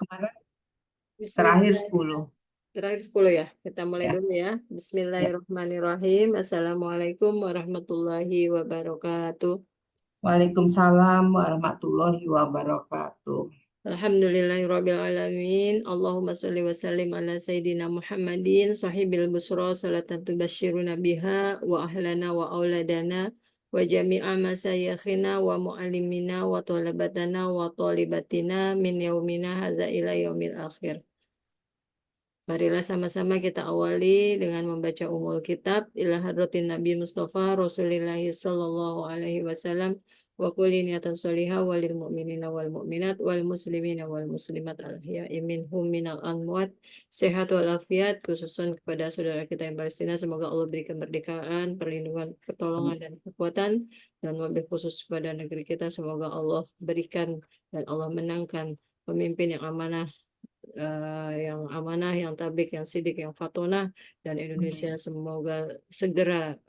kemarin terakhir Bismillah. 10. Terakhir 10 ya. Kita mulai Ya. dulu ya. Ya. Bismillahirrahmanirrahim. Assalamualaikum warahmatullahi wabarakatuh. Waalaikumsalam warahmatullahi wabarakatuh. Alhamdulillahirabbil alamin. Allahumma sholli wa sallim ala sayyidina Muhammadin sahibil busra salatan tubasyiruna biha wa ahlana wa auladana wa jami'a masayakhina wa muallimina wa talabatana wa talibatina min yaumina hadza ila yaumil akhir. Marilah sama-sama kita awali dengan membaca umul kitab ila hadratin Nabi Mustafa Rasulullah sallallahu alaihi wasallam wa kulli niatan sholihah walil mu'minina wal mu'minat wal muslimina wal muslimat al ahya'i minhum minal amwat sehat wal afiat khususan kepada saudara kita yang Palestina, semoga Allah beri kemerdekaan, perlindungan, pertolongan dan kekuatan, dan lebih khusus kepada negeri kita, semoga Allah berikan dan Allah menangkan pemimpin yang amanah, yang tablik, yang sidik, yang fatona, dan Indonesia Amin. semoga segera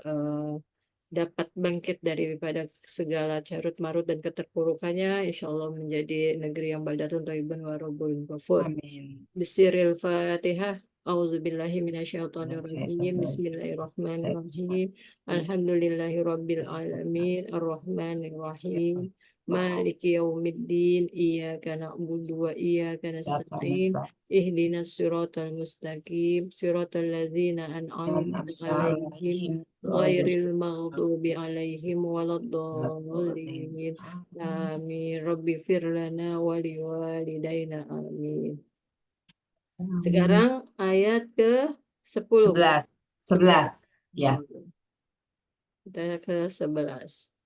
dapat bangkit daripada segala carut marut dan keterpurukannya. Insya Allah menjadi negeri yang baldatun thayyibun wa rabbun ghafur. Amin. Bisiril Fatihah. A'udzubillahi minasyaitonirrajim. Bismillahirrahmanirrahim. Alhamdulillahi rabbil alamin. Ar-Rahmanir-Rahim. Maliki yaumiddin. Iyyaka na'budu wa iyyaka nasta'in. Ihdinas siratal mustaqim. Siratal ladzina an'amta alaihim. Ghairil maghdubi alaihim waladdallin. Amin. Rabbi firlana wa liwalidayna. Amin. Sekarang ayat ke 10, Bu. 11. 11. 11. Ya. Kita ke 11.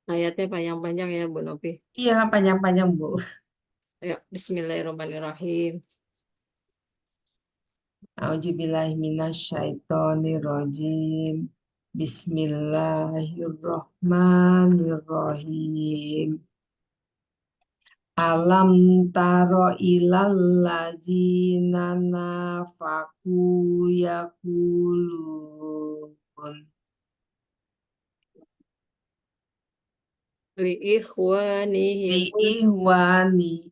Ayatnya panjang-panjang ya, Bu Novi. Iya, panjang-panjang, Bu. Ayo, Bismillahirrahmanirrahim. A'udzubillahiminasyaitonirrajim. Bismillahirrahmanirrahim. Alam taro ilal ladzina nafaqu yaqulun Li ikhwanihim. li ihwani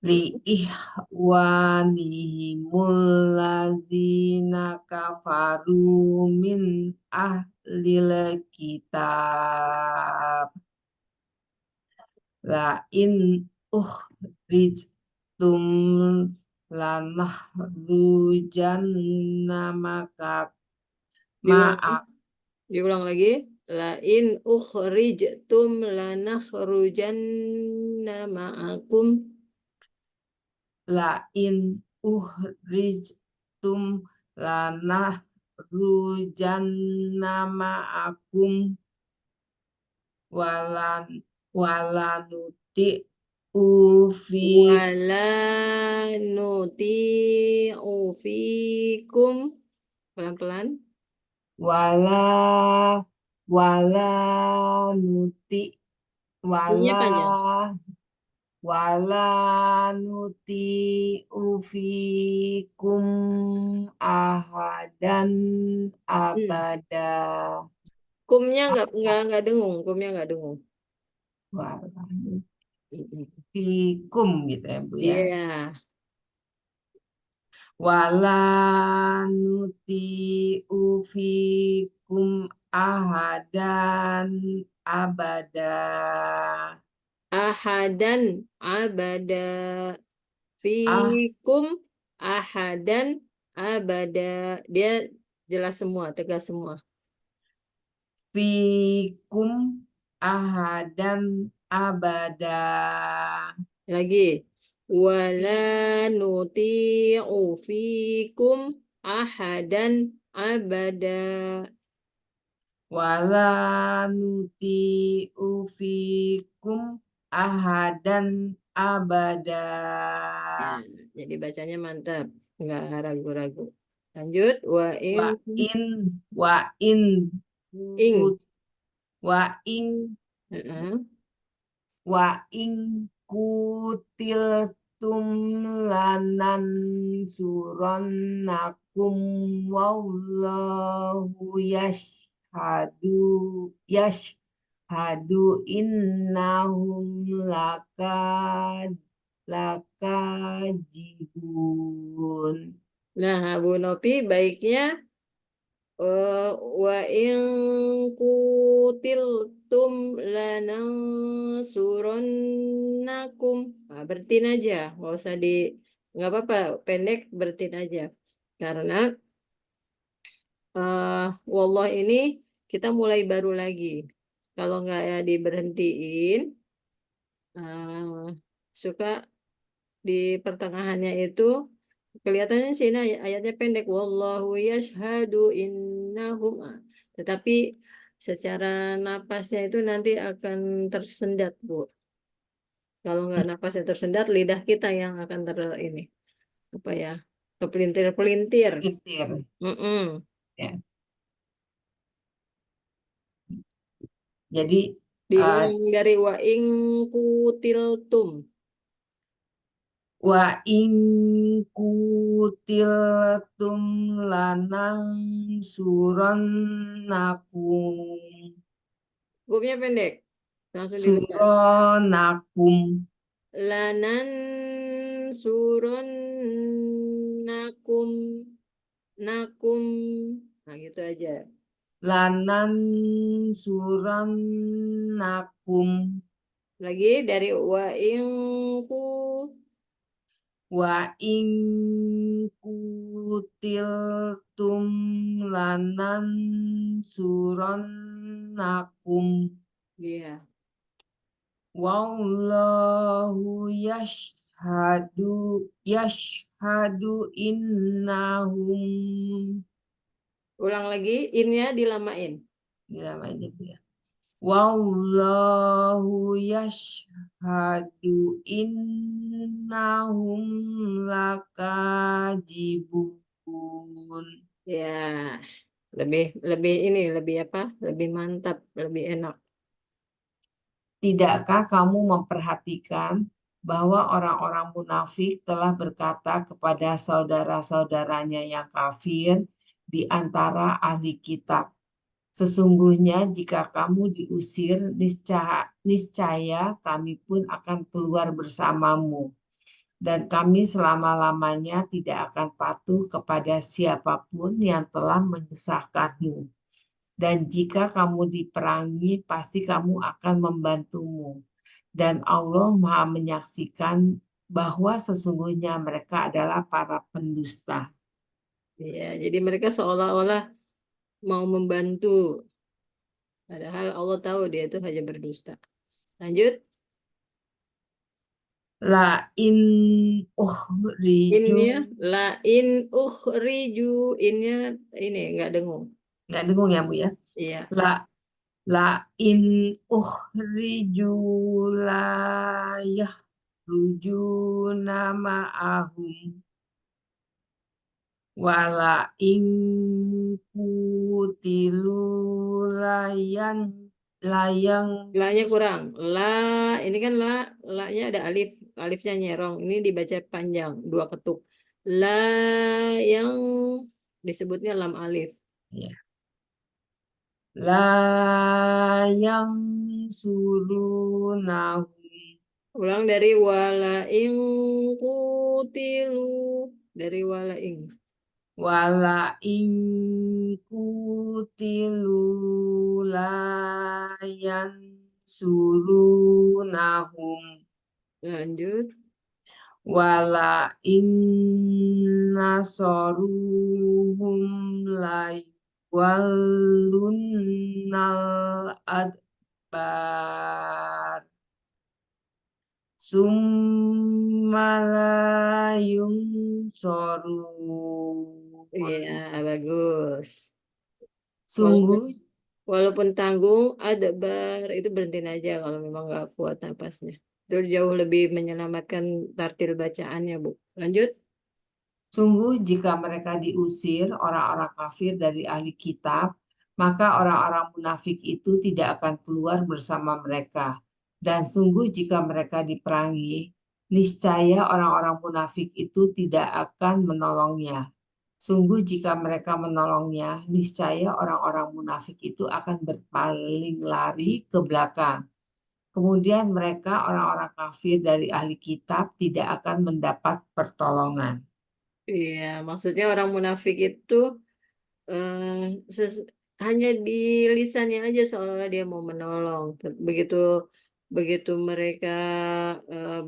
li ihwanihimul ladzina kafaru min ahlil kitab la in ukhrijtum lanahrujanna maka Diulang, ma'ak diulang lagi. La in ukhrijtum lanakhrujanna ma'akum. la in ukhrijtum lanahrujanna ma'akum walanuti ufi Wala nuti'u fikum. Pelan-pelan. wala wala nuti Ini wala panjang. wala nuti ufikum ahadan Hmm. abada Kumnya nggak dengung, kumnya nggak dengung. wala Mm-mm. nufikum gitu ya Bu ya. Iya, Wala nuti ufikum ahadan abada. ahadan abada Ah, fikum ahadan abada. Dia jelas semua, tegas semua. fikum ahadan abada. Lagi. Wala nuti'u fikum ahadan abada. Wala nuti ufikum ahadan abada. Ya, jadi bacanya mantap, nggak ragu-ragu. Lanjut, Wa in wa in ing. kut wa in Heeh. wa in kutil qutiltum lanansurannakum wallahu yashhadu innahum lakadzibun. Nah, Bu Nopi baiknya wa in kutiltum lanansurannakum. Nah, bertin aja, nggak usah nggak apa-apa, pendek bertin aja. Karena wallah ini kita mulai baru lagi. Kalau nggak ya diberhentiin, suka di pertengahannya itu kelihatannya sih nah, ayatnya pendek wallahu yashhadu innahum tetapi secara napasnya itu nanti akan tersendat Bu. Kalau nggak napasnya tersendat lidah kita yang akan ini apa ya kepelintir-pelintir. Kitir. Mm-mm. Ya. Jadi eh, Diulang dari wa in kutiltum. wa in kutiltum lanang surannakum Hurufnya pendek. Langsung dilepas. suronakum Lanan surun nakum nakum. Nah, gitu aja. lanan surannakum Lagi dari wa inku wa in kutiltum lanan surannakum ya. wallahu yashhadu innahum Ulang lagi innya dilamain. namanya itu ya. Wallahu yashhadu innahum lakadzibun. Ya, lebih lebih ini lebih apa? Lebih mantap, lebih enak. Tidakkah kamu memperhatikan bahwa orang-orang munafik telah berkata kepada saudara-saudaranya yang kafir di antara ahli kitab, sesungguhnya jika kamu diusir, niscaya kami pun akan keluar bersamamu. Dan kami selama-lamanya tidak akan patuh kepada siapapun yang telah menyusahkanmu. Dan jika kamu diperangi, pasti kamu akan membantumu. Dan Allah Maha menyaksikan bahwa sesungguhnya mereka adalah para pendusta. Ya, jadi mereka seolah-olah mau membantu, padahal Allah tahu dia itu hanya berdusta. Lanjut. La in riju Innya lain ukhriju innya ini enggak dengung. nggak dengung ya Bu ya. Iya. La la in ukhriju la ruju nama ahum wala in kutilu layan layang La-nya kurang. La ini kan la-nya ada alif, alifnya nyerong. Ini dibaca panjang, dua ketuk. La yang disebutnya lam alif. ya, layang surunahum Ulang dari wala ing kutilu dari wala ing. wala in kutilu layan surunahum Lanjut. wala inna soruhum lay walunnal adbar summalayum sorun Iya, bagus. Walaupun sungguh walaupun tanggung, adbar itu berhentiin aja kalau memang nggak kuat napasnya. Itu jauh lebih menyelamatkan tartil bacaannya, Bu. Lanjut. Sungguh jika mereka diusir orang-orang kafir dari ahli kitab, maka orang-orang munafik itu tidak akan keluar bersama mereka. Dan sungguh jika mereka diperangi, niscaya orang-orang munafik itu tidak akan menolongnya. Sungguh jika mereka menolongnya, niscaya orang-orang munafik itu akan berpaling lari ke belakang. Kemudian mereka, orang-orang kafir dari ahli kitab, tidak akan mendapat pertolongan. Iya, maksudnya orang munafik itu eh, ses- hanya di lisannya aja seolah-olah dia mau menolong. Begitu begitu mereka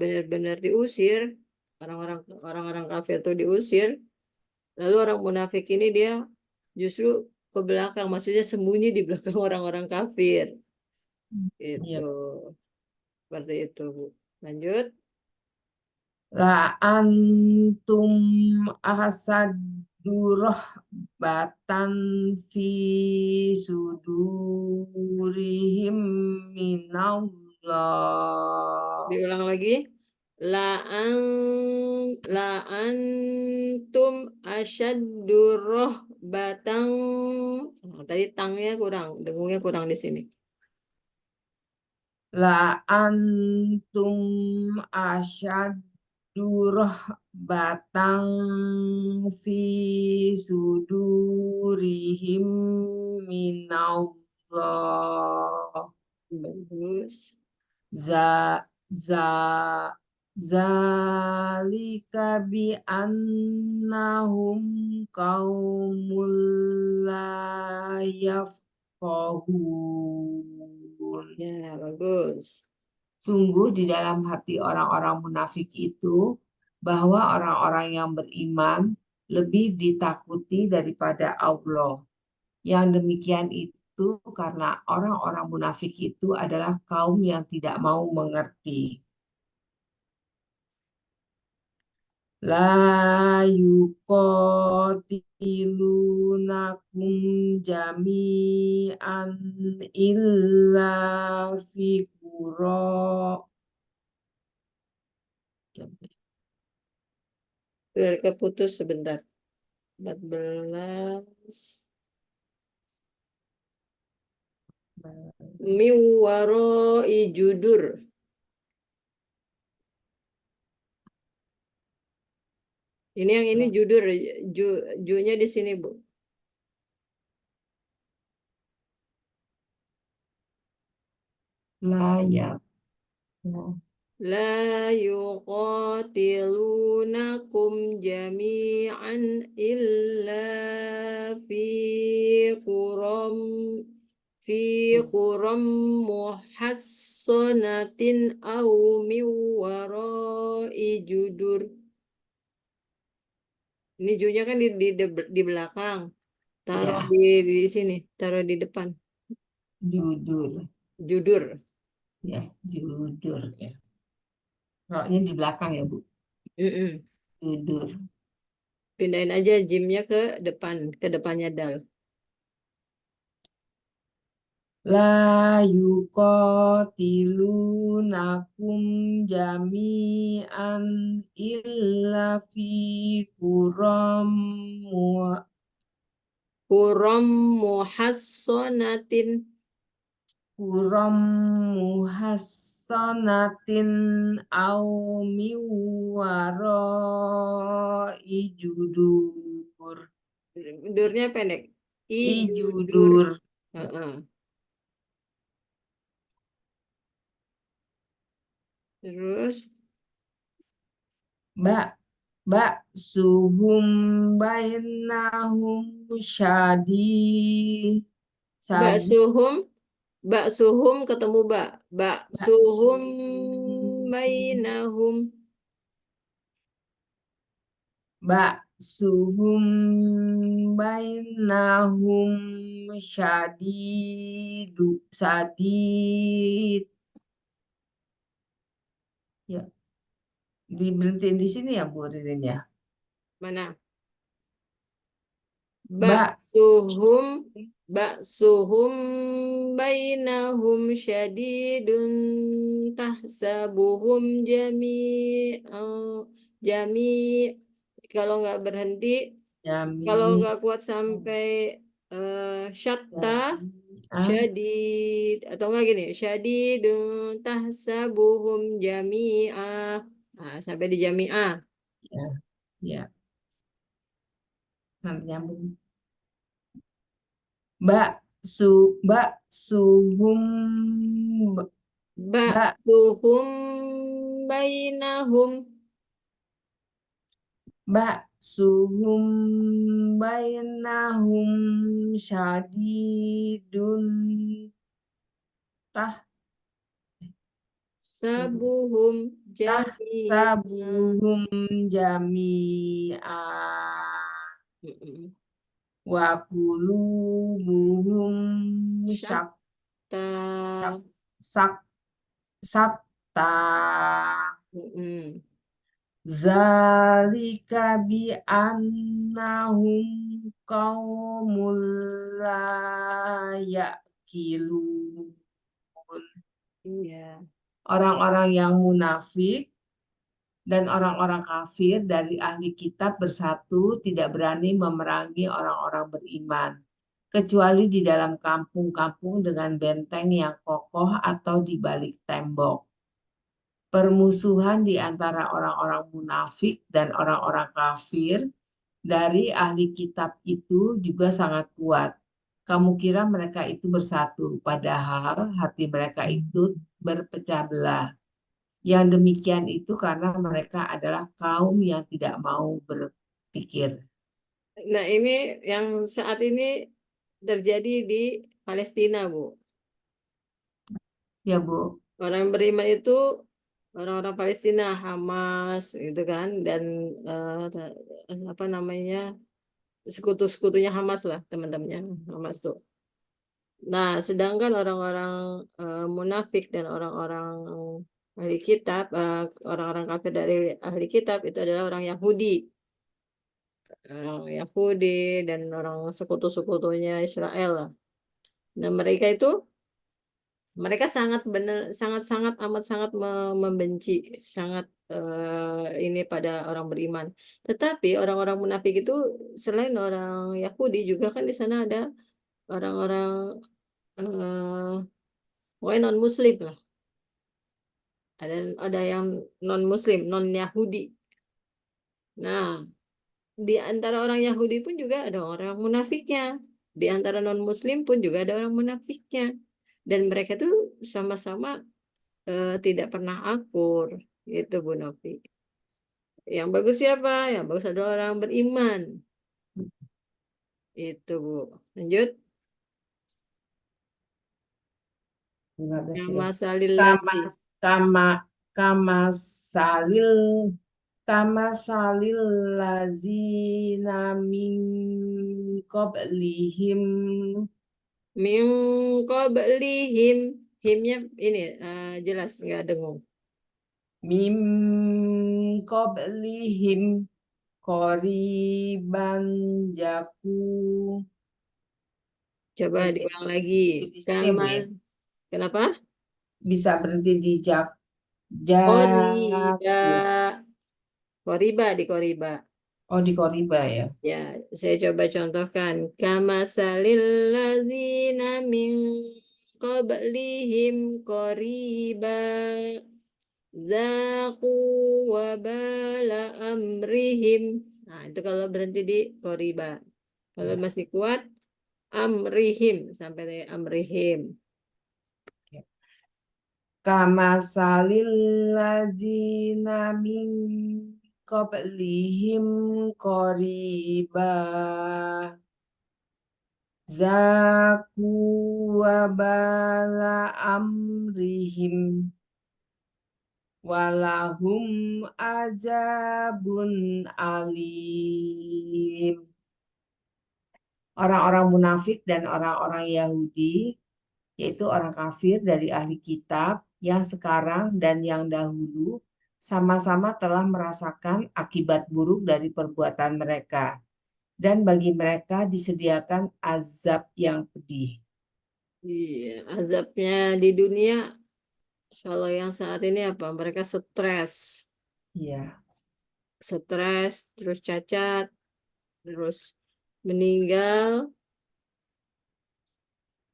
benar-benar diusir, orang-orang orang-orang kafir itu diusir, lalu orang munafik ini dia justru ke belakang, maksudnya sembunyi di belakang orang-orang kafir. Itu Iya. seperti itu, Bu. Lanjut. La antum asaddu batan fi sudurihim minallah. Diulang lagi. La an la antum asyaddu batang. Nah, tadi tangnya kurang, dengungnya kurang di sini. La antum asyaddu batang fi sudurihim minallah. Bagus. za za zalika bi annahum qaumul la yafqahun. Ya, bagus. Sungguh di dalam hati orang-orang munafik itu bahwa orang-orang yang beriman lebih ditakuti daripada Allah. Yang demikian itu karena orang-orang munafik itu adalah kaum yang tidak mau mengerti. La yuqatilunakum jami'an illa fi qura. Biar keputus sebentar. 14. Miwaro ijudur. Ini yang ini judur, junya di sini, Bu. La ya. La yuqatilunakum jami'an illa fi quram fi quram muhassanatin aw min wara'i judur. Ini junya kan di belakang. Taruh Ya, di sini, taruh di depan. judur. Judur. Ya, judur ya. Roknya di belakang ya, Bu. Mm-mm. Judur. Pindahin aja jimnya ke depannya dal. La yuqatilunakum jami'an illa fi quram Kurom muhassonatin. Kuram muhassanatin au miwaro ijudur. Durnya pendek. Ijudur. Ijudur. Heeh. Terus Mbak, Mbak, suhum bainahum Mbak sadi, Suhum, Mbak Suhum ketemu Mbak Mbak Suhum suhum, bainahum. Mbak suhum bainahum sadid. Ya, diberhentiin di sini ya Bu Ririn ya. Mana? Mbak, Ba'suhum Ba'suhum bainahum syadidun tahsabuhum jami kalau nggak berhenti kalau Jami, nggak kuat sampai syatta Jami'ah, syadid atau enggak gini syadidun tahsabuhum jami'ah Nah, sampai di jami'ah. Ya, ya. Nanti nyambung. Mbak suhum Mbak Ba'duhum bainahum. suhum bainahum syadidun tah Sabuhum jami'ah. tahsabuhum jami'a Mm-mm. wa qulubuhum syak Syatta. syak sak sakta Mm-mm. zalika bi annahum qaumul la ya'qilun. Iya. Orang-orang yang munafik dan orang-orang kafir dari ahli kitab bersatu tidak berani memerangi orang-orang beriman, kecuali di dalam kampung-kampung dengan benteng yang kokoh atau di balik tembok. Permusuhan di antara orang-orang munafik dan orang-orang kafir dari ahli kitab itu juga sangat kuat. Kamu kira mereka itu bersatu, padahal hati mereka itu berpecah belah. Yang demikian itu karena mereka adalah kaum yang tidak mau berpikir. Nah, ini yang saat ini terjadi di Palestina, Bu. Ya, Bu. Orang yang beriman itu orang-orang Palestina, Hamas, gitu kan, dan apa namanya, sekutu-sekutunya Hamas lah, teman-temannya Hamas tuh. Nah, sedangkan orang-orang munafik dan orang-orang ahli kitab, orang-orang kafir dari ahli kitab itu adalah orang Yahudi. Yahudi dan orang sekutu-sekutunya Israel lah. Nah, mereka sangat benar, sangat-sangat amat sangat membenci, sangat ini pada orang beriman. Tetapi orang-orang munafik itu selain orang Yahudi juga kan di sana ada orang-orang pokoknya non Muslim lah. Ada yang non Muslim, non Yahudi. Nah, di antara orang Yahudi pun juga ada orang munafiknya. Di antara non-Muslim pun juga ada orang munafiknya. Dan mereka tuh sama-sama tidak pernah akur. Itu Bu Novi. Yang bagus siapa? Yang bagus adalah orang beriman. Itu Bu. Lanjut. Nama Kama salilati. kama kama salil kama salil lazina min qablihim Min qablihim. Himnya ini jelas nggak dengung. mim qablihim qoriban jaku. Coba Berhenti, diulang lagi. berhenti di sini ya, Bu Kama. ya. Kenapa? Bisa berhenti di Koriba. jaku. Koriba di koriba. Oh, di Koriba ya. Ya, saya coba contohkan. Kama salil ladzina min qablihim qoriba zaqu wabala amrihim. Nah, itu kalau berhenti di qoriba. Kalau Ya. masih kuat, amrihim sampai di amrihim. Kama salil lazina min qablihim qoriba zaku wabala amrihim walahum azabun alim. Orang-orang munafik dan orang-orang Yahudi, yaitu orang kafir dari ahli kitab yang sekarang dan yang dahulu sama-sama telah merasakan akibat buruk dari perbuatan mereka, dan bagi mereka disediakan azab yang pedih. Iya, azabnya di dunia kalau yang saat ini apa? Mereka stres, Iya. terus cacat, terus meninggal.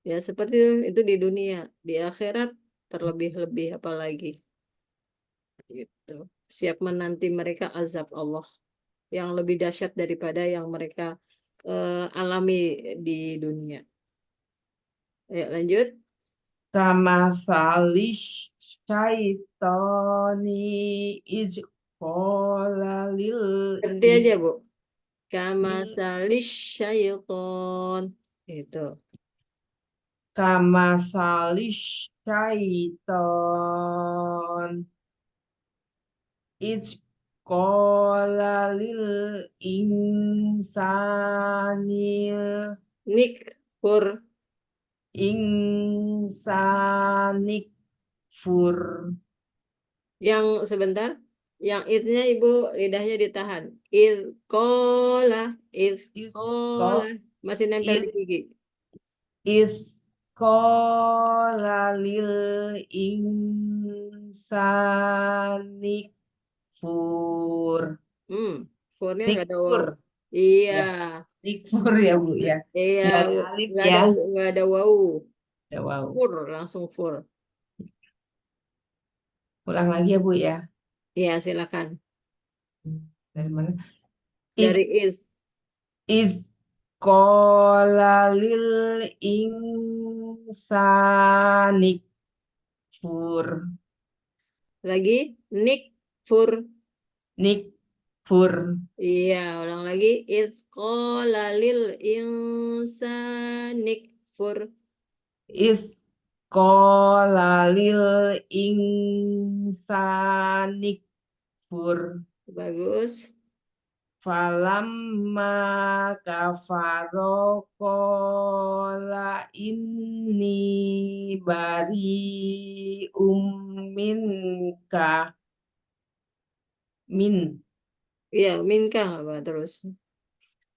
Ya, seperti itu di dunia. Di akhirat terlebih-lebih apalagi gitu. siap menanti mereka azab Allah yang lebih dahsyat daripada yang mereka alami di dunia. Ayo lanjut. Kamathali syaitoni iz qala lil Berhenti aja, Bu. Kama lil salis syaiton. Itu. kamathali syaiton iz qala lil insanil Nikfur. insanik fur Yang sebentar. Yang itnya Ibu lidahnya ditahan. Ilkola. iz Ilkola. ko Masih nempel iz di gigi. iz qala lil insanik fur Furnya nggak ada nikfur wow. Iya. ya nikfur ya Bu ya Iya. nggak ada alif Nggak ya. ada, nggak ada wow. Ya, wow. Fur. Langsung fur. Ulang lagi ya Bu ya. Iya, silakan. Dari mana? Dari Iz is. iz qala lil insanik fur Lagi. Nikfur. nikfur Iya, ulang lagi. Iz qala lil insanik fur. iz qala lil insanik fur Bagus. falamma kafaro qala inni bari minka min Iya, minkah apa terus?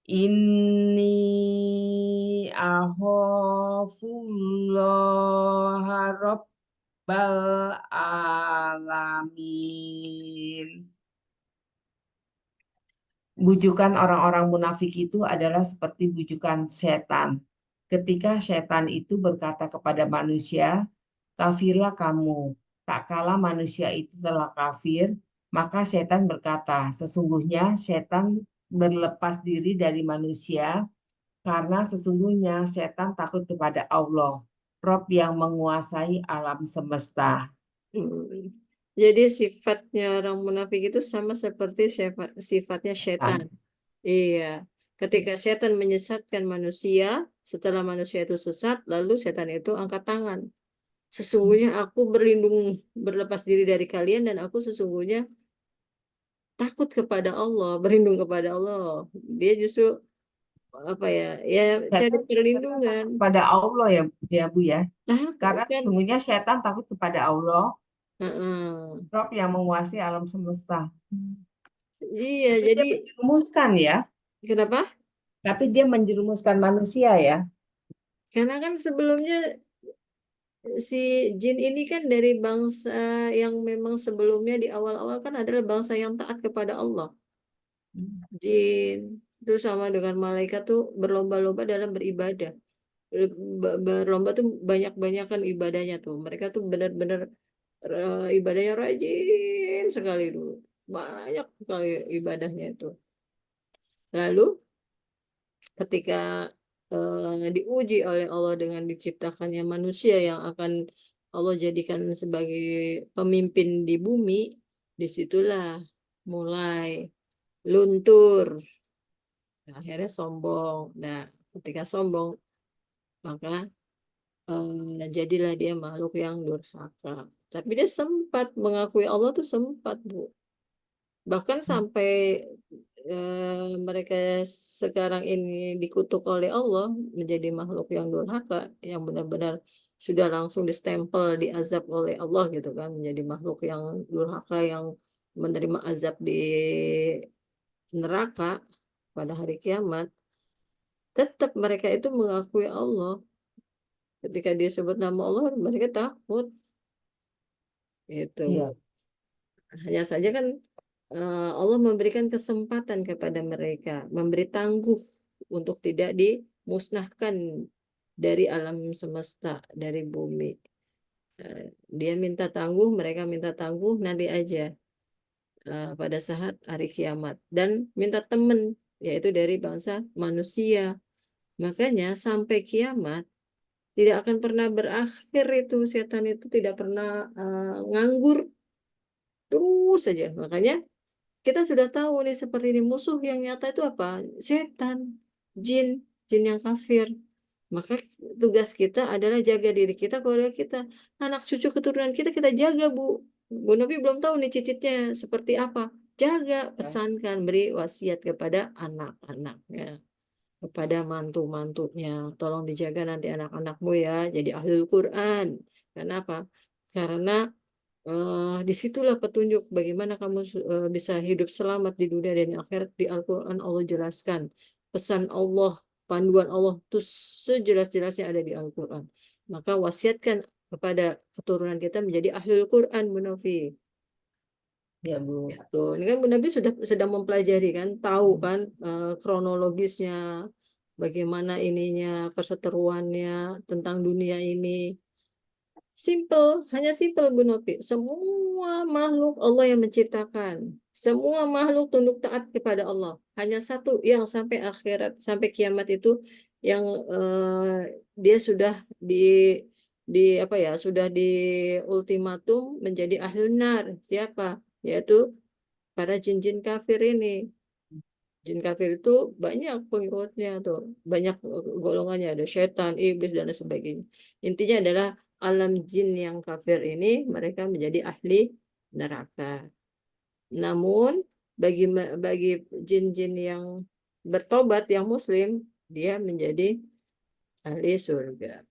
inni akhafullaha rabbal alamin. Bujukan orang-orang munafik itu adalah seperti bujukan setan. Ketika setan itu berkata kepada manusia, "Kafirlah kamu." Tak kala manusia itu telah kafir, maka setan berkata, "Sesungguhnya setan berlepas diri dari manusia karena sesungguhnya setan takut kepada Allah, Rob yang menguasai alam semesta." Hmm. Jadi sifatnya orang munafik itu sama seperti sifatnya setan. Setan. Iya. Ketika setan menyesatkan manusia, setelah manusia itu sesat, lalu setan itu angkat tangan. Sesungguhnya aku berlindung, berlepas diri dari kalian dan aku sesungguhnya takut kepada Allah, berlindung kepada Allah. Dia justru apa ya? Ya cari Setan perlindungan. takut kepada Allah ya, ya Bu ya. Takut Karena kan? sesungguhnya setan takut kepada Allah, Heeh. Rob yang menguasai alam semesta. Iya, Tapi dia jadi menjerumuskan ya. kenapa? Tapi dia menjerumuskan manusia ya. Karena kan sebelumnya si jin ini kan dari bangsa yang memang sebelumnya di awal-awal kan adalah bangsa yang taat kepada Allah. Jin itu sama dengan malaikat tuh berlomba-lomba dalam beribadah. Berlomba tuh banyak-banyakan ibadahnya tuh. Mereka tuh benar-benar ibadahnya rajin sekali dulu. Banyak sekali ibadahnya itu. Lalu ketika diuji oleh Allah dengan diciptakannya manusia yang akan Allah jadikan sebagai pemimpin di bumi, disitulah mulai luntur. Nah, akhirnya sombong. Nah, ketika sombong, maka jadilah dia makhluk yang durhaka. Tapi dia sempat mengakui Allah tuh sempat, Bu. Bahkan sampai mereka sekarang ini dikutuk oleh Allah menjadi makhluk yang durhaka, yang benar-benar sudah langsung distempel, diazab oleh Allah gitu kan, menjadi makhluk yang durhaka yang menerima azab di neraka pada hari kiamat. Tetap mereka itu mengakui Allah. Ketika dia sebut nama Allah, mereka takut. Itu, Bu. Iya. Hanya saja kan Allah memberikan kesempatan kepada mereka, memberi tangguh untuk tidak dimusnahkan dari alam semesta, dari bumi. Dia minta tangguh, mereka minta tangguh, nanti aja. pada saat hari kiamat dan minta teman, yaitu dari bangsa manusia. Makanya sampai kiamat tidak akan pernah berakhir itu, setan itu tidak pernah nganggur terus saja. Makanya kita sudah tahu nih seperti ini, musuh yang nyata itu apa? Setan, jin, jin yang kafir. Maka tugas kita adalah jaga diri kita, keluarga kita, anak cucu keturunan kita, kita jaga, Bu. Bu Novi belum tahu nih cicitnya seperti apa. Jaga, pesankan, beri wasiat kepada anak-anaknya, kepada mantu-mantunya. Tolong dijaga nanti anak-anakmu ya, jadi ahlul Quran. Kenapa? Karena disitulah petunjuk bagaimana kamu bisa hidup selamat di dunia dan akhirat. Di Al-Quran Allah jelaskan pesan Allah, panduan Allah itu sejelas-jelasnya ada di Al-Quran. Maka wasiatkan kepada keturunan kita menjadi ahlul Quran, Bu Novi. Ya, Bu. Gitu. Ini kan Bu Novi sudah sedang mempelajari kan, tahu kan kronologisnya, bagaimana ininya, perseteruannya tentang dunia ini. Simple, hanya simple Bu Novi. Semua makhluk Allah yang menciptakan. Semua makhluk tunduk taat kepada Allah. Hanya satu yang sampai akhirat, sampai kiamat itu yang dia sudah di apa ya, sudah di ultimatum menjadi ahlun nar. Siapa? Yaitu para jin-jin kafir ini. Jin kafir itu banyak pengikutnya tuh, banyak golongannya, ada setan, iblis dan lain sebagainya. Intinya adalah alam jin yang kafir ini mereka menjadi ahli neraka. Namun bagi jin-jin yang bertobat yang muslim, dia menjadi ahli surga.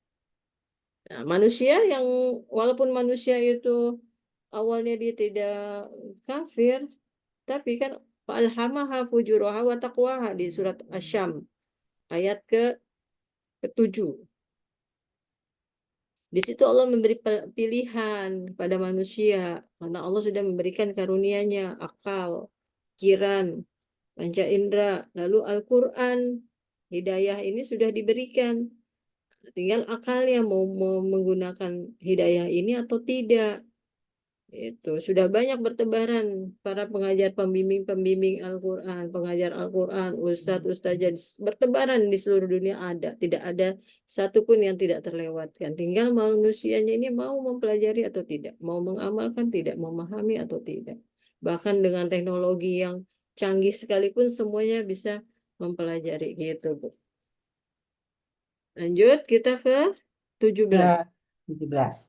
Nah, manusia yang walaupun manusia itu awalnya dia tidak kafir, tapi kan fa'alhamaha fujuraha wa taqwaha di surat Asy-Syam ayat ke-7. Di situ Allah memberi pilihan kepada manusia karena Allah sudah memberikan karunia-Nya akal, pikiran, panca indera, lalu Al-Qur'an, hidayah ini sudah diberikan. Tinggal akalnya mau menggunakan hidayah ini atau tidak. Itu sudah banyak bertebaran para pengajar pembimbing Al-Quran, pengajar Al-Quran, ustadz, ustazah bertebaran di seluruh dunia ada. Tidak ada satupun yang tidak terlewatkan. Tinggal manusianya ini mau mempelajari atau tidak, mau mengamalkan tidak, memahami atau tidak. Bahkan dengan teknologi yang canggih sekalipun semuanya bisa mempelajari gitu, Bu. Lanjut kita ke 17. 17.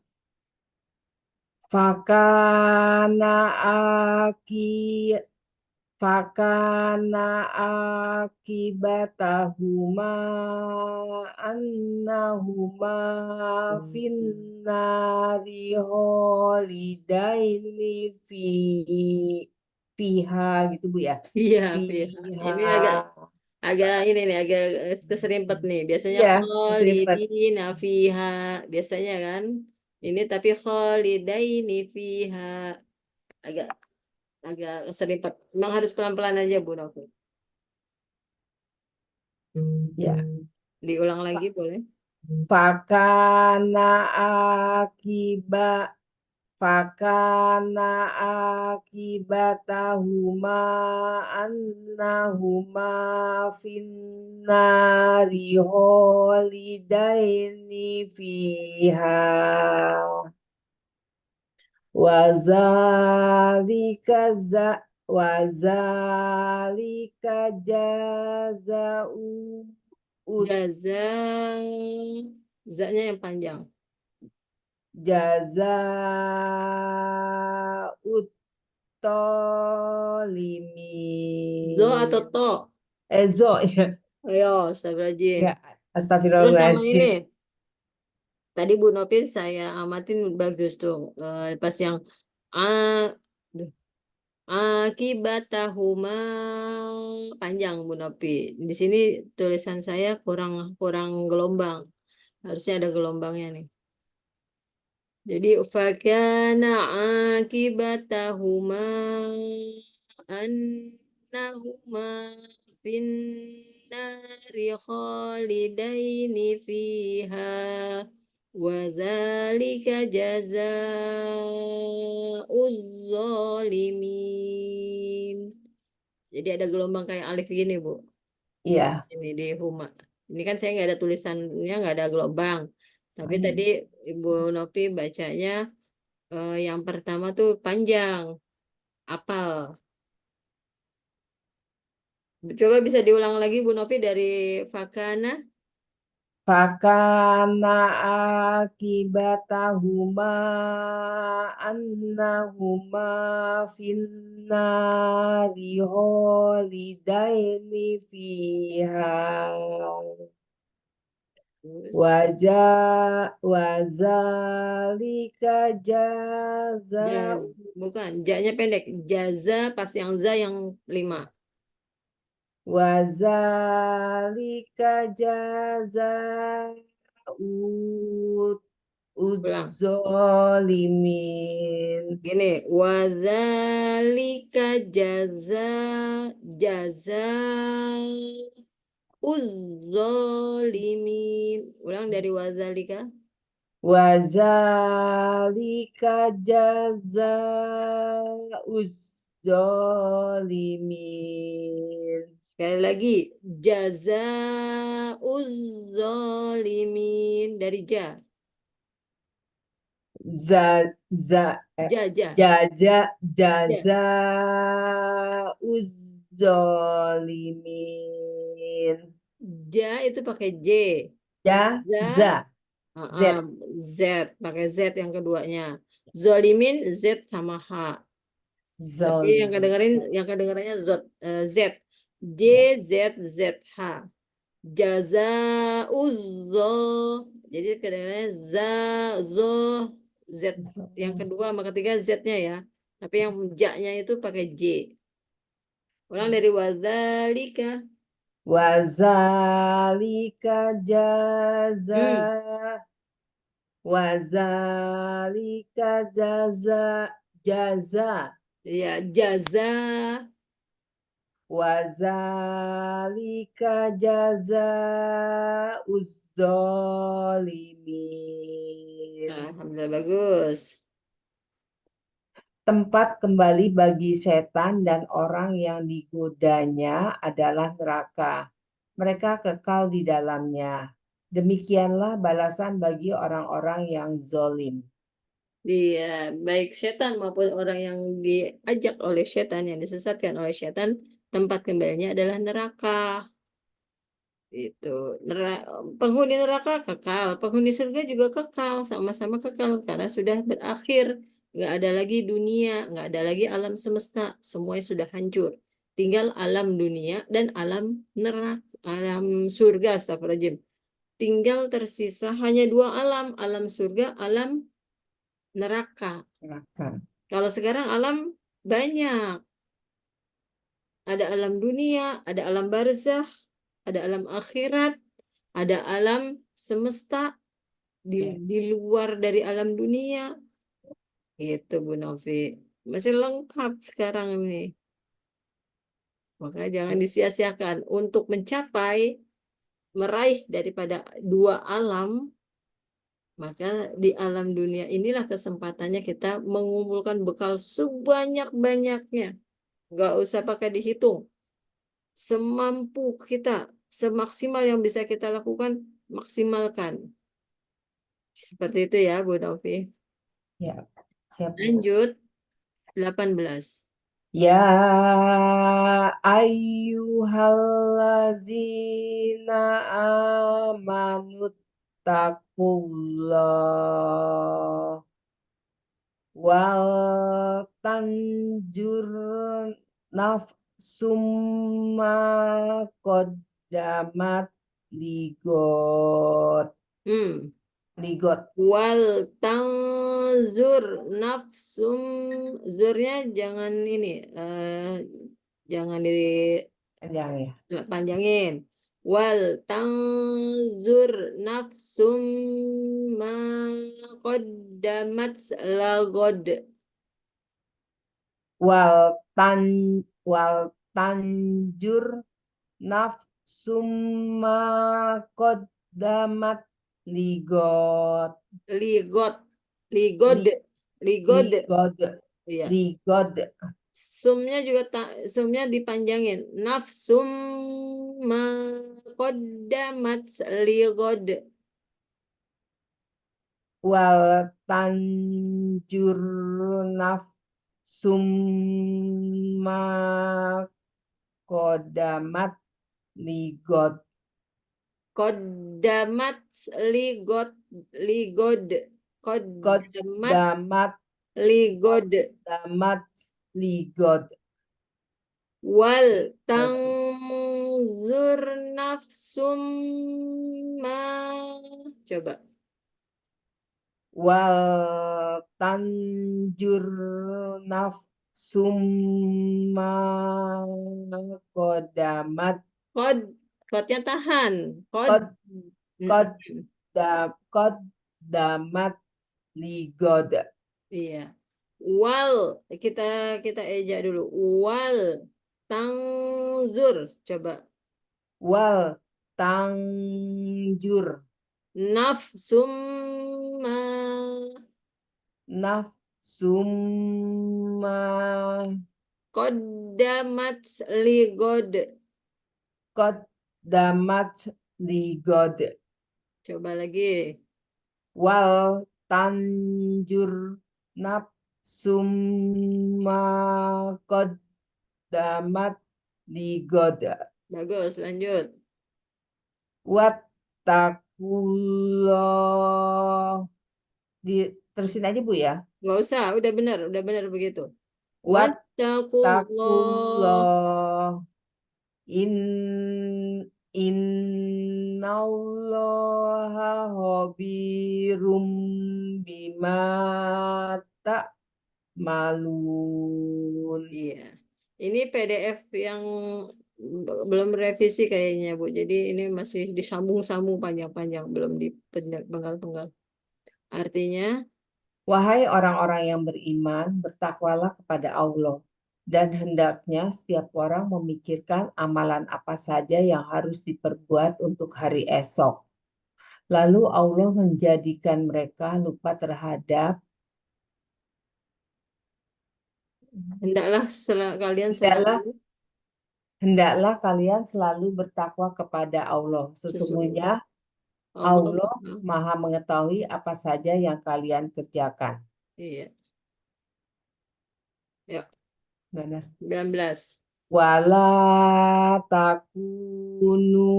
Fakana aki Fakana akibatahuma annahuma finnari holidaini fiha gitu Bu ya. Iya, iya. Fiha. Ini agak ini nih agak keserimpet nih. Biasanya Iya, keserempet. khalidina fiha biasanya kan. Ini tapi khalidaini fiha agak agak keserimpet. Memang harus pelan-pelan aja Bu Novi. Ya. Diulang lagi boleh? Fakana akibat Fakana akibatahuma annahuma finnari holidaini fiha wazalika wazalika jazau Jaza zaknya yang panjang. jazaut Zo atau tolimin. to? Zo ya. Ayo, astagfirullahaladzim. Ya, Terus sama ini. astagfirullahaladzim. Tadi Bu Novi saya amatin bagus tuh. Pas yang a akibatahuma panjang Bu Nopi. Di sini tulisan saya kurang kurang gelombang. Harusnya ada gelombangnya nih. Jadi fakana akibatahuma annahuma finnari khalidaini fiha. Wadzalika jazaa'uz zalimin. Jadi ada gelombang kayak alif gini, Bu. Iya. Ini di Huma. Ini kan saya nggak ada tulisannya, nggak ada gelombang. Tapi tadi Hmm. Ibu Novi bacanya yang pertama tuh panjang, apal. Coba bisa diulang lagi Bu Novi dari Fakana. Fakana akibatahuma annahuma finnari holidaini fiha Terus wazalika jaza jaz, bukan, ja-nya pendek. Jaza pas yang za yang 5. wazalika jaza Ulang. udzolimin. Gini, wadzalika jaza uzzolimin. Ulang dari wadzalika. Wazalika jazaa'uz zalimin. Sekali lagi, jaza uzzolimin dari ja. Za za Ja, ja, jaza ja. jazaa'uz zalimin. Ja itu pakai J. Ja Za, za z Z, pakai Z yang keduanya. Zolimin, Z sama H. Tapi zalimin. yang kedengarannya Z. J, Ya. Z, Z, H. Jazauzzo. Jadi kedengarannya za, zo, Z. Yang kedua sama ketiga Z-nya ya. Tapi yang ja-nya itu pakai J. Ulang dari wadzalika. Wazalika jaza Hmm, Wazalika jaza ya jaza. Wazalika jaza uzzolimin. Alhamdulillah bagus. Tempat kembali bagi setan dan orang yang digodanya adalah neraka. Mereka kekal di dalamnya. Demikianlah balasan bagi orang-orang yang zolim. Dia baik setan maupun orang yang diajak oleh setan, yang disesatkan oleh setan, tempat kembalinya adalah neraka. Itu penghuni neraka kekal, penghuni surga juga kekal, sama-sama kekal karena sudah berakhir. Nggak ada lagi dunia, nggak ada lagi alam semesta, semuanya sudah hancur. Tinggal alam dunia dan alam neraka, alam surga, astagfirullahaladzim. Tinggal tersisa hanya dua alam, alam surga, alam neraka. Neraka. Kalau sekarang alam banyak, ada alam dunia, ada alam barzah, ada alam akhirat, ada alam semesta di Ya. di luar dari alam dunia. Itu Bu Novi. Masih lengkap sekarang ini. Maka jangan disia-siakan untuk mencapai meraih daripada dua alam, maka di alam dunia inilah kesempatannya kita mengumpulkan bekal sebanyak-banyaknya. Nggak usah pakai dihitung. Semampu kita, semaksimal yang bisa kita lakukan, maksimalkan. Seperti itu ya, Bu Novi. Ya, siap Bu. Lanjut, 18. Ya ayyuhallazina amanu taqullah wal tanjur nafsum ma qaddamat ligot Hmm. ligot Wal tangzur nafsum, zurnya jangan ini, jangan yang ya. dipanjangin. Wal tangzur nafsum ma qaddamat lagod. wal tan wal tanjur nafsum ma qaddamat ligot, ligot, ligod, li, ligod. ligod, Iya. ligod, Sumnya juga sumnya dipanjangin. Nafsum ma qaddamat ligod. wal tanjur nafsum ma kodamat ligot, Qaddamat ligot, ligod. Qaddamat kodamat, ligod. kodamat ligot. Wal Ligot. tanzur nafsum ma. Coba. Wal tanjur nafsum ma kodamat, Kod, kodnya tahan. Kod. kod, kod, Mm-mm. kodamat ligod. Iya. Wal kita kita eja dulu. Wal tangzur. Coba. Wal tanjur Nafsum ma nafsum ma qaddamat ligod. kodamat ligod. Coba lagi. Wal tanjur nafsum ma kodamat ligod. Bagus, lanjut. Wattakullah. Terusin aja Bu ya. Nggak usah, udah benar begitu. Wattaqullah. Wattakullah. Innallaha khabirum bima ta'malun. Iya. Ini PDF yang belum revisi kayaknya, Bu. Jadi ini masih disambung-sambung panjang-panjang, belum dipenggal-penggal. Artinya, Wahai orang-orang yang beriman, bertakwalah kepada Allah. Dan hendaknya setiap orang memikirkan amalan apa saja yang harus diperbuat untuk hari esok. Lalu Allah menjadikan mereka lupa terhadap kalian hendaklah selalu hendaklah kalian selalu bertakwa kepada Allah. sesungguhnya Sesungguhnya Allah Allah Maha. Maha mengetahui apa saja yang kalian kerjakan. Iya. Ya, Mana? 19. Wala takunu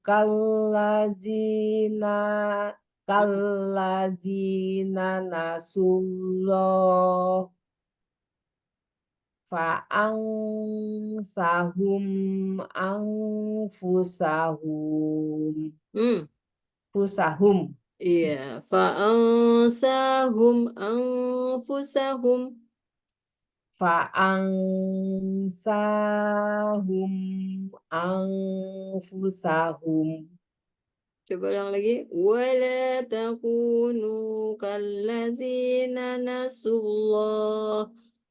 kallazina kallazina nasullah fa'angsahum anfusahum Hmm. fusahum Iya, fa'ansahum anfusahum. fa'angsahum anfusahum Coba ulang lagi. Wala takunu kallazina nasullah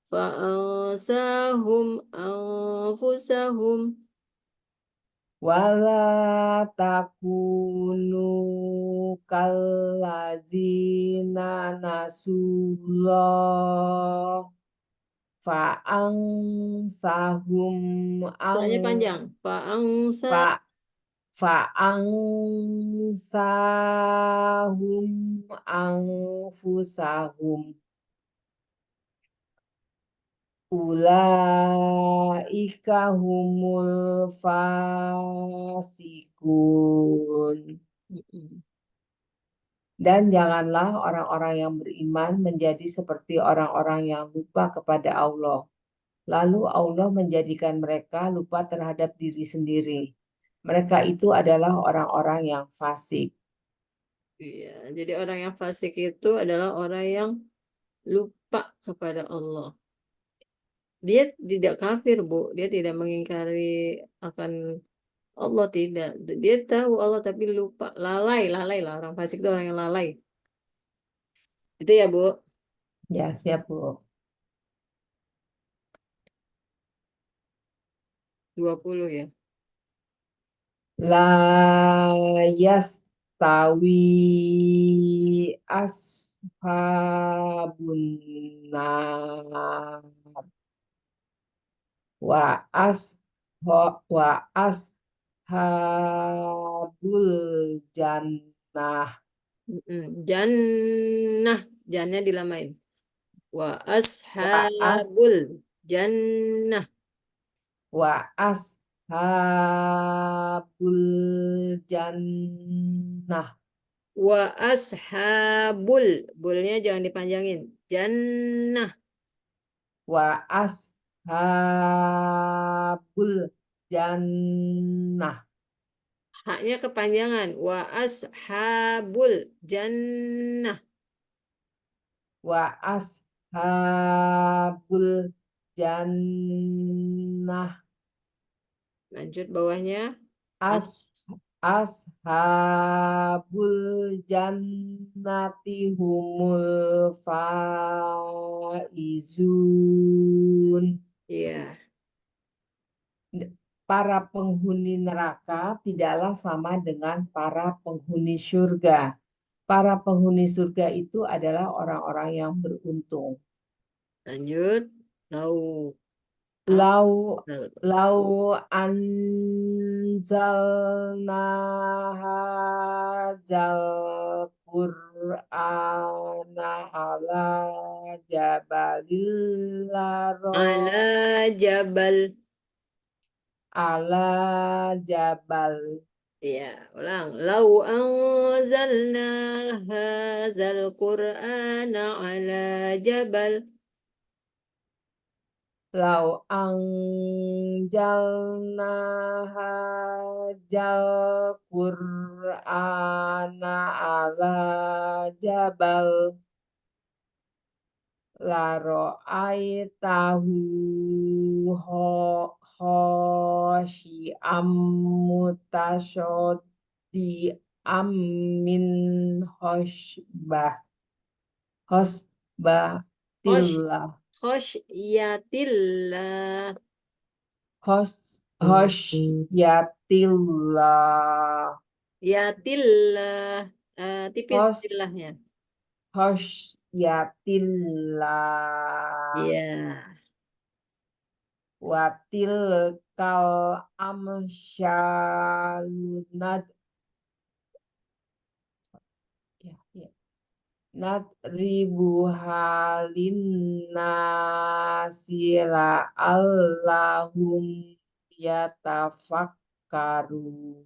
fa'ansahum anfusahum. wala takunu kallazina nasullah fa'angsahum ang Soalnya panjang. Fa'angsa. fa fa'angsahum anfusahum ulaika humul fasikun. Mm-mm. Dan janganlah orang-orang yang beriman menjadi seperti orang-orang yang lupa kepada Allah. Lalu Allah menjadikan mereka lupa terhadap diri sendiri. Mereka itu adalah orang-orang yang fasik. Iya, jadi orang yang fasik itu adalah orang yang lupa kepada Allah. Dia tidak kafir, Bu. Dia tidak mengingkari akan Allah, tidak. Dia tahu Allah tapi lupa. Lalai, lalai lah. Orang fasik itu orang yang lalai. Itu ya, Bu. Ya, siap Bu. 20 ya. La yastawi ashabun nar wa wa ashabul jannah Jannah, jannya dilamain. Wa wa as ashabul jannah. wa ashabul jannah Wa ashabul, bulnya jangan dipanjangin. Jannah, wa ashabul jannah haknya kepanjangan. Wa ashabul jannah. wa ashabul jannah Lanjut bawahnya. as ashabul jannati humul faizun. Iya, Para penghuni neraka tidaklah sama dengan para penghuni surga. Para penghuni surga itu adalah orang-orang yang beruntung. lanjut. Lau Lau al- lau anzalna hadzal Qur'ana ala jabalil ala jabal. ala jabal Ya, ulang. Lau anzalna hadzal Qur'ana ala jabal. lau anjalna hadzal Qur'ana ala jabal laro aitahu khosyi'am mutasyaddi amin hosbah Khosh, hosbatillah khoshyatillah. hos hosyatillah Yatillah. Tipis hos tilahnya. hosyatillah Iya. watil kal amsyalunat ya, ya. Nadribu halin nasila allahum yatafakkarun.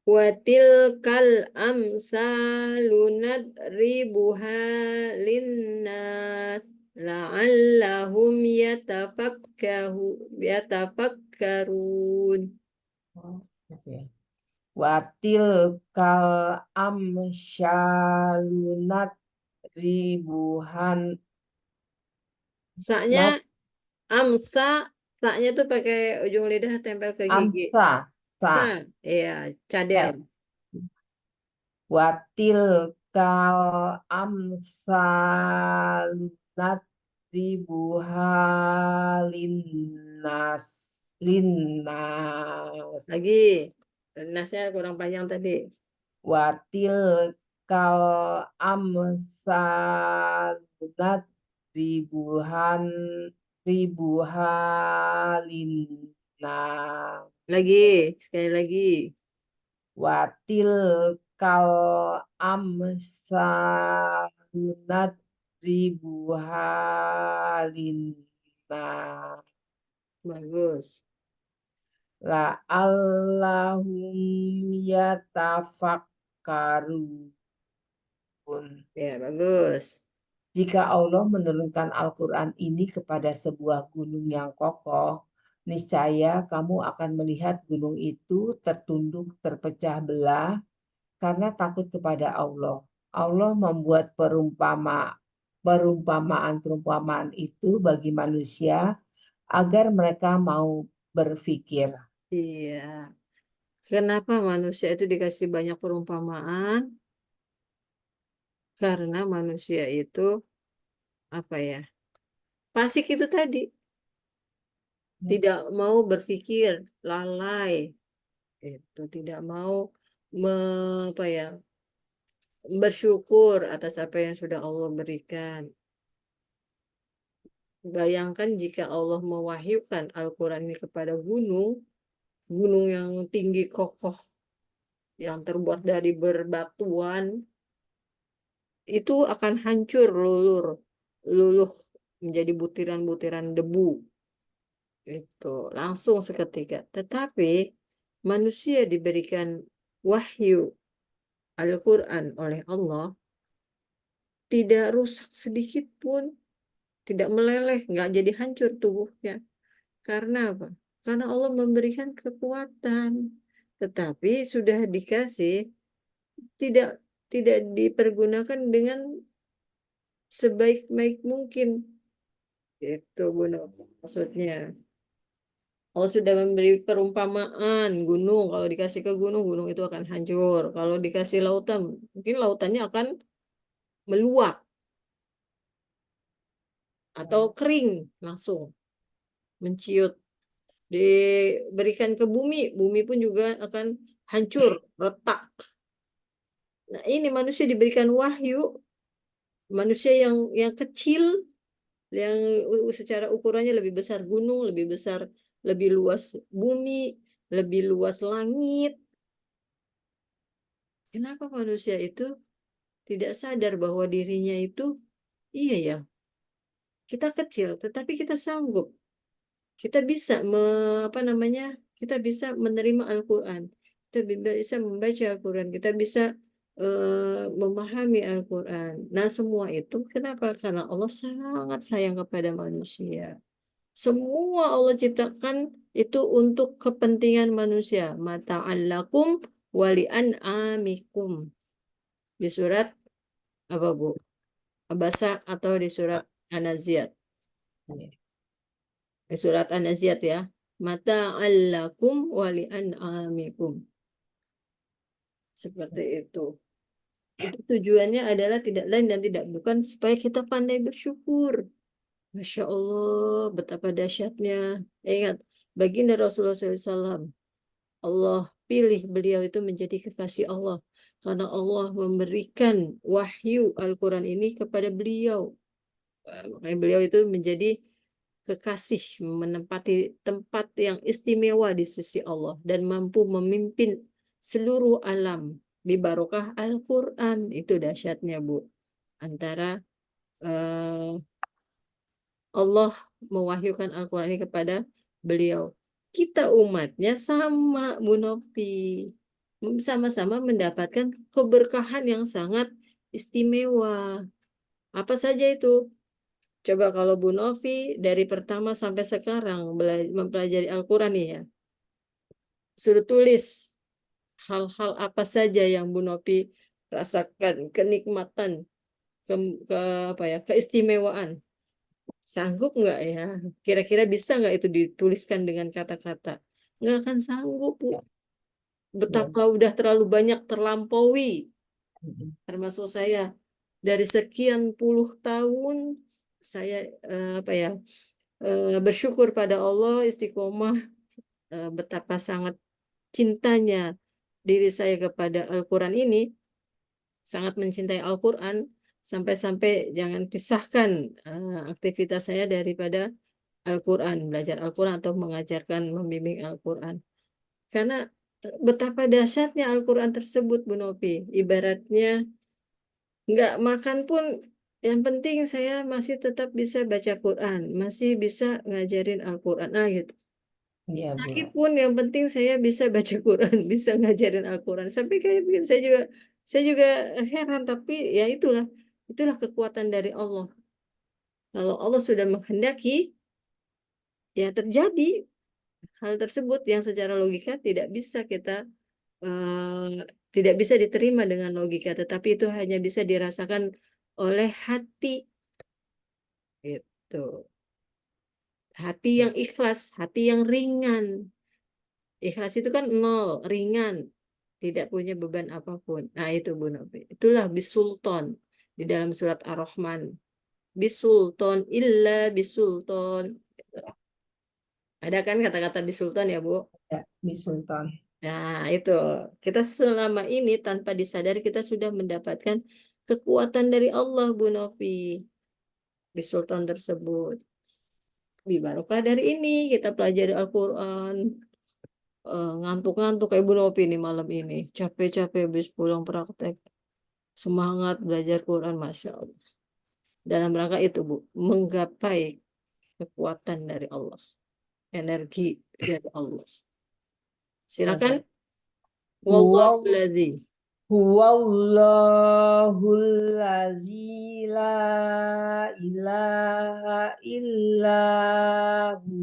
Watilkal amsalu nadribuha linnas la'allahum yatafakkarun. Oh, oke. Watil kal amsyalunat ribuhan Saknya nat amsa, saknya tuh pakai ujung lidah tempel ke gigi. amsa sa Sa, iya, cadel. eh watil kal amsalunat ribuhalinnas linnas Lagi, nasnya kurang panjang tadi. watil kal amsalunat ribuhan ribuhalinnas Lagi, sekali lagi. watil kal amsalunat ribuhalinnas Bagus. la allahum yatafakkarun. Ya, bagus. Jika Allah menurunkan Al-Quran ini kepada sebuah gunung yang kokoh, niscaya kamu akan melihat gunung itu tertunduk terpecah belah karena takut kepada Allah. Allah membuat perumpamaan-perumpamaan itu bagi manusia agar mereka mau berpikir. Iya. Kenapa manusia itu dikasih banyak perumpamaan? Karena manusia itu apa ya? Fasik itu tadi, tidak mau berpikir, lalai, itu tidak mau apa ya, bersyukur atas apa yang sudah Allah berikan. Bayangkan jika Allah mewahyukan Al-Quran ini kepada gunung, gunung yang tinggi kokoh, yang terbuat dari berbatuan, itu akan hancur, luluh menjadi butiran-butiran debu. Itu langsung seketika. Tetapi manusia diberikan wahyu Al-Quran oleh Allah, tidak rusak sedikit pun, tidak meleleh, nggak jadi hancur tubuhnya. Karena apa? Karena Allah memberikan kekuatan. Tetapi sudah dikasih, tidak tidak dipergunakan dengan sebaik-baik mungkin. Itu guna maksudnya. Allah sudah memberi perumpamaan gunung. Kalau dikasih ke gunung, gunung itu akan hancur. Kalau dikasih lautan, mungkin lautannya akan meluap atau kering langsung, menciut. Diberikan ke bumi, bumi pun juga akan hancur, retak. Nah, ini manusia diberikan wahyu, manusia yang kecil, yang secara ukurannya lebih besar gunung, lebih besar, lebih luas bumi, lebih luas langit. Kenapa manusia itu tidak sadar bahwa dirinya itu, iya ya, kita kecil, tetapi kita sanggup. Kita bisa apa namanya? Kita bisa menerima Al-Quran. Kita bisa membaca Al-Quran. Kita bisa memahami Al-Quran. Nah, semua itu kenapa? Karena Allah sangat sayang kepada manusia. Semua Allah ciptakan itu untuk kepentingan manusia. Mata'allakum wali'an amikum. Di surat apa, Bu? Abasa atau di surat An-Naziat? Di surat An-Naziat ya. Mata'allakum wali'an amikum. Seperti itu. Itu tujuannya adalah tidak lain dan tidak bukan supaya kita pandai bersyukur. Masya Allah, betapa dahsyatnya. Ingat, baginda Rasulullah SAW, Allah pilih beliau itu menjadi kekasih Allah. Karena Allah memberikan wahyu Al-Quran ini kepada beliau. Makanya beliau itu menjadi kekasih, menempati tempat yang istimewa di sisi Allah dan mampu memimpin seluruh alam di barokah Al-Quran. Itu dahsyatnya, Bu. Antara eh, Allah mewahyukan Al-Quran ini kepada beliau. Kita umatnya sama, Bu Nopi. Sama-sama mendapatkan keberkahan yang sangat istimewa. Apa saja itu? Coba kalau Bu Novi dari pertama sampai sekarang mempelajari Al-Quran nih ya. Suruh tulis hal-hal apa saja yang Bu Novi rasakan, kenikmatan, ke, ke apa ya, keistimewaan. Sanggup nggak ya? Kira-kira bisa nggak itu dituliskan dengan kata-kata? Nggak akan sanggup, Bu. Ya. Betapa udah terlalu banyak terlampaui, termasuk saya. Dari sekian puluh tahun, saya apa ya, bersyukur pada Allah, istiqomah, betapa sangat cintanya diri saya kepada Al-Quran ini, sangat mencintai Al-Quran, sampai-sampai jangan pisahkan aktivitas saya daripada Al-Quran, belajar Al-Quran atau mengajarkan, membimbing Al-Quran. Karena betapa dahsyatnya Al-Quran tersebut, Bu Nopi. Ibaratnya nggak makan pun, yang penting saya masih tetap bisa baca Quran, masih bisa ngajarin Al-Quran. Nah, gitu. Iya, Bu. Sakit pun yang penting saya bisa baca Quran, bisa ngajarin Al-Quran. Sampai kayak begini saya juga heran, tapi ya itulah kekuatan dari Allah. Kalau Allah sudah menghendaki, ya terjadi hal tersebut yang secara logika eh, tidak bisa diterima dengan logika, tetapi itu hanya bisa dirasakan oleh hati. Itu hati yang ikhlas, hati yang ringan. Ikhlas itu kan nol, ringan, tidak punya beban apapun. Nah, itu Bu Novi. Itulah bisulton di dalam surat Ar-Rahman. Bisulton illa bisulton. Ada kan kata-kata bisulton ya, Bu? Ya, Bi Sultan. Nah, itu kita selama ini tanpa disadari kita sudah mendapatkan kekuatan dari Allah, Bu Novi, di sultan tersebut. Di barokah dari ini kita pelajari Al-Quran. Ngantuk-ngantuk kayak Bu Novi nih malam ini. Capek-capek habis pulang praktek. Semangat belajar Quran, Masya Allah. Dalam rangka itu, Bu, menggapai kekuatan dari Allah, energi dari Allah. Silakan. Mantap. Wallahu Huwa ladzi. Huwallahul ladzi la ilaha illahu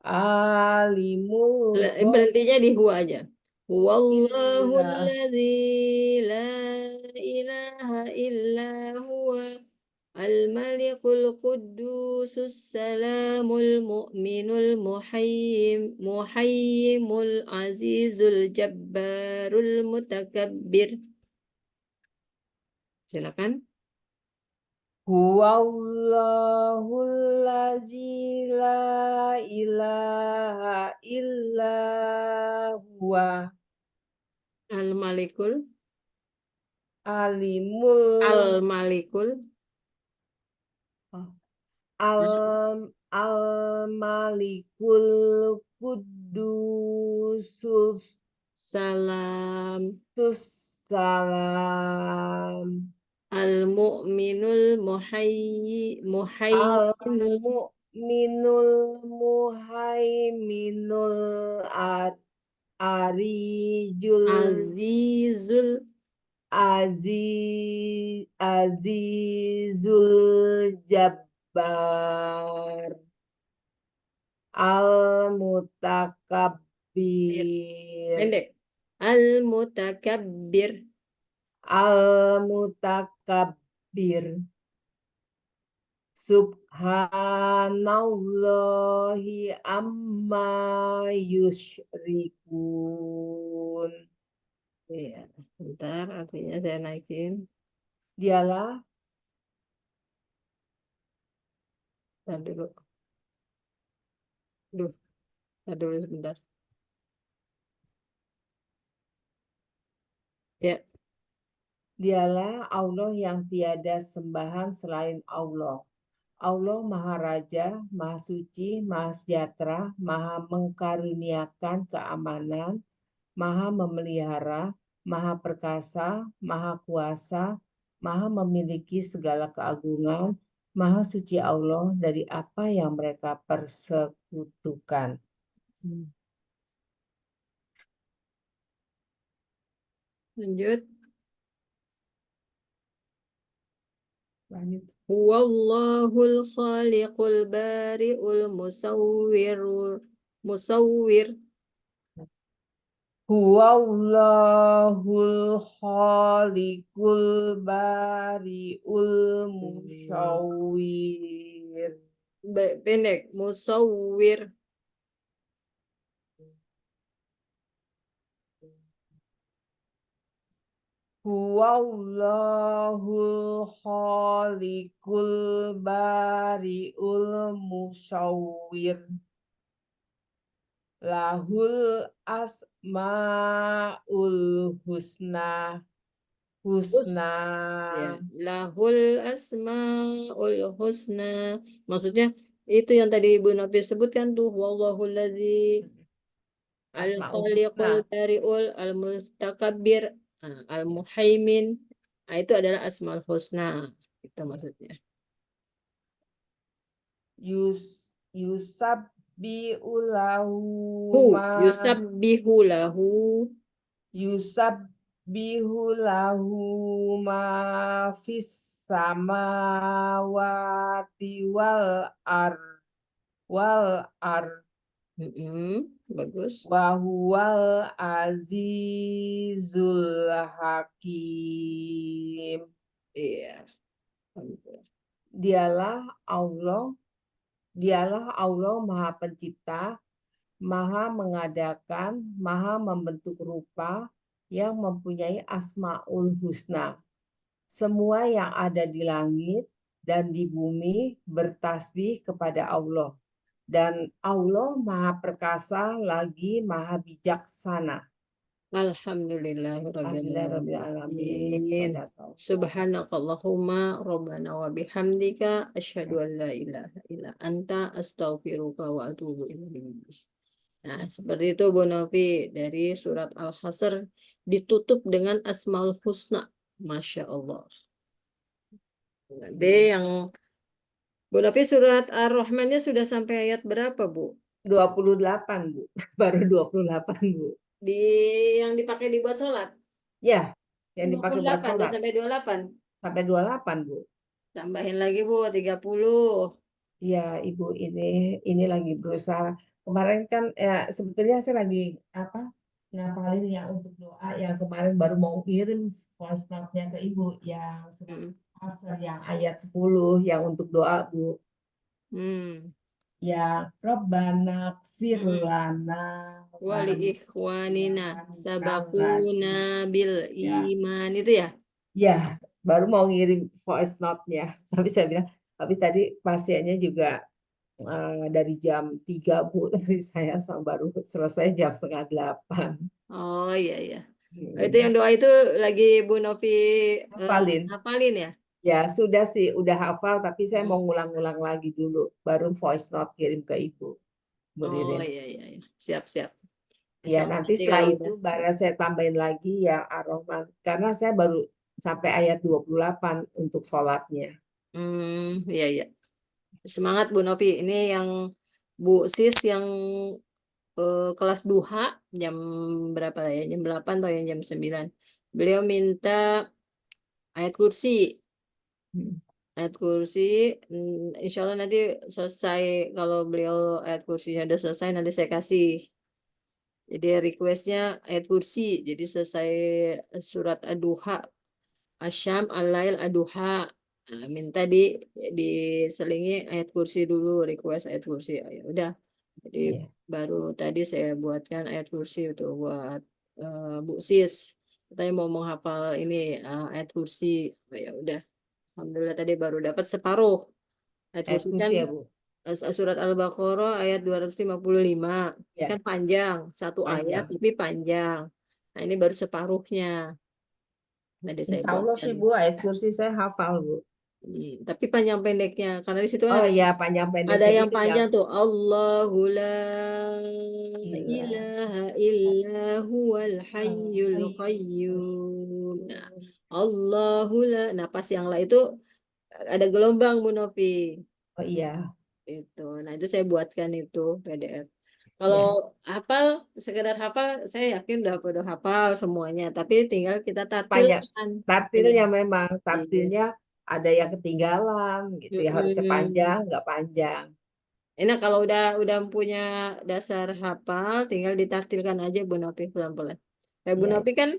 alimul Berhentinya di huwa aja. Wallahu illah ladzi la ilaha illa huwa al-malikul quddusus salamul mu'minul muhayyimul azizul jabbarul mutakabbir. Silakan. Huwallahul ladzi la ilaha illa huwa Al-malikul alimul al-malikul al malikul kudusus salam salam al-mu'minul al muhayminul mu'minul muhaiminul arijul azizul azizul jabbar al mutakabbir pendek al-mutakabbir. al mutakabbir subhanallahi amma yusyrikun. Iya, bentar artinya saya naikin. Dialah Bentar dulu. Duh, bentar dulu sebentar. Ya, Dialah Allah yang tiada sembahan selain Allah. Allah Maha Raja, Maha Suci, Maha Sejahtera, Maha mengkaruniakan keamanan, Maha memelihara, Maha Perkasa, Maha Kuasa, Maha memiliki segala keagungan, Maha Suci Allah dari apa yang mereka persekutukan. lanjut. Lanjut. Huwallahul khaliqul bari'ul musawwir. Huwallahul khaliqul bari'ul musawwir. Pendek, musawwir. Huwallahul khaliqul bari'ul musawwir. Lahul asmaul husna. Hus. Husna. Ya, lahul asmaul husna. Maksudnya itu yang tadi Ibu Nafi sebutkan tuh, wallahul ladzi Asmaul al-khaliqul husna. bari'ul al-mustakabbir, al-muhaimin. Nah, itu adalah asmaul husna. Itu maksudnya. Yusabbihu lahu ma Yusabbihu lahu Yusabbihu lahu ma fis samawati wal ar bagus. wa huwal azizul hakim. Iya. Dialah Allah, dialah Allah Maha Pencipta, Maha mengadakan, Maha membentuk rupa yang mempunyai Asmaul Husna. Semua yang ada di langit dan di bumi bertasbih kepada Allah. Dan Allah Maha Perkasa lagi Maha Bijaksana. Alhamdulillahirrabbilalamin. Alhamdulillahirrabbilalamin. Shadaqallah. Subhanakallahumma rabbana wa bihamdika asyhadu an la ilaha illa anta astaghfiruka wa atubu ilaik. Nah, seperti itu Bu Novi dari surat Al-Hasr ditutup dengan Asmaul Husna. Masya Allah. Nanti yang Bu Novi surat Ar-Rahmannya sudah sampai ayat berapa, Bu? 28, Bu. Baru 28, Bu. Di yang dipakai dibuat sholat? Ya, yang dipakai buat 28, udah sholat. sampai 28. Sampai 28, Bu. Tambahin lagi, Bu, 30. Ya, Ibu ini lagi berusaha. Kemarin kan ya sebetulnya saya lagi apa? Ngapalin yang untuk doa yang kemarin baru mau kirim voice note-nya ke Ibu yang surat Hmm. Asr yang ayat 10 yang untuk doa, Bu. Hmm. Ya, Rabbana gfir Hmm. lana Wali wali ikhwanina ikhwanikal sabakuna ladzi. bil Ya, iman itu ya? ya, baru mau ngirim voice note-nya. Tapi saya bilang, habis tadi pasiennya juga dari jam 3, Bu, dari saya baru selesai jam setengah 8. Oh iya iya. Oh, itu Hmm. yang doa itu lagi Bu Novi Hafalin. hafalin ya? Ya, sudah sih, udah hafal, tapi saya mau Hmm. ngulang-ngulang lagi dulu. Baru voice note kirim ke Ibu, Bu Oh Ririn. iya iya iya. Siap siap. Ya, Insya Allah nanti nanti setelah kalau itu udah. baru saya tambahin lagi yang Ar-Rahman. Karena saya baru sampai ayat 28 untuk sholatnya. Iya iya. Semangat Bu Novi. Ini yang Bu Sis yang kelas duha jam berapa ya? Jam 8 atau yang jam 9. Beliau minta ayat kursi. Hmm. Ayat kursi, insya Allah nanti selesai kalau beliau ayat kursinya udah selesai nanti saya kasih. Jadi requestnya ayat kursi. Jadi selesai surat Ad-Duha, Asyam, Al-Lail, Ad-Duha. Nah, minta diselingi ayat kursi dulu, request ayat kursi. Oh, ya udah. Jadi Iya, baru tadi saya buatkan ayat kursi untuk buat Bu Sis. Katanya mau menghafal ini ayat kursi. Oh, ya udah. Alhamdulillah tadi baru dapat separuh. Ayat ayat kursi kan kursi ya, Bu. surat Al-Baqarah ayat 255. Ini Ya, kan panjang, satu ayat panjang. tapi panjang. Nah, ini baru separuhnya. Tadi saya Insya Allah buatkan. sih, Bu, ayat kursi saya hafal, Bu. Tapi panjang pendeknya karena di situ kan Oh iya, panjang ada pendeknya yang itu yang panjang tuh. Allahu la ilah. ilaha illa huwal hayyul qayyum. Nah, Allahu la. Nah, pas yang la itu ada gelombang Bu Novi. Oh iya, Itu. Nah, itu saya buatkan itu PDF. Kalau ya. hafal, sekedar hafal, saya yakin udah hafal semuanya. Tapi tinggal kita Banyak tartilkan. Tinggal. tartilnya memang, Iya. tartilnya ada yang ketinggalan gitu ya, harusnya panjang, Mm-mm. nggak panjang. Enak kalau udah punya dasar hafal, tinggal ditartilkan aja Bu Novi pelan-pelan. Kayak Bu Ya, Novi kan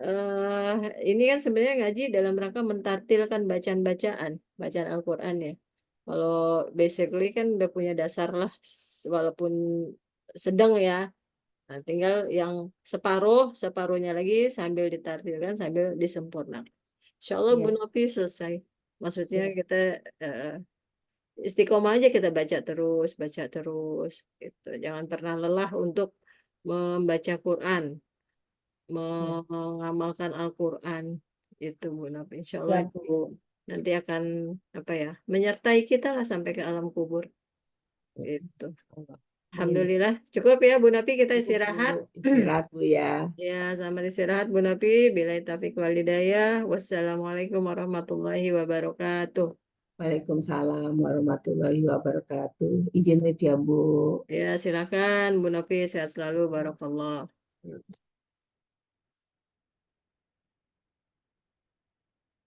eh ini kan sebenarnya ngaji dalam rangka mentartilkan bacaan-bacaan, bacaan Al-Quran ya. Kalau basically kan udah punya dasar lah, walaupun sedang ya. Nah, tinggal yang separuhnya lagi sambil ditartilkan, sambil disempurnakan. Insya Allah Bu ya, Novi selesai. Maksudnya siap. kita eh, istiqomah aja kita baca terus, gitu. Jangan pernah lelah untuk membaca Quran, Ya, mengamalkan Al-Quran. Itu Bu Novi. Insya Allah siap, itu Bu. nanti akan apa ya menyertai kita lah sampai ke alam kubur. Itu. Amin. Alhamdulillah cukup ya Bu Novi kita Cukup, Bu. istirahat. Istirahat, Bu ya. Ya, selamat istirahat Bu Novi. Bila taufiq walhidayah. Wassalamualaikum warahmatullahi wabarakatuh. Waalaikumsalam warahmatullahi wabarakatuh. Izin live ya, Bu. Ya, silakan Bu Novi sehat selalu. Barakallah.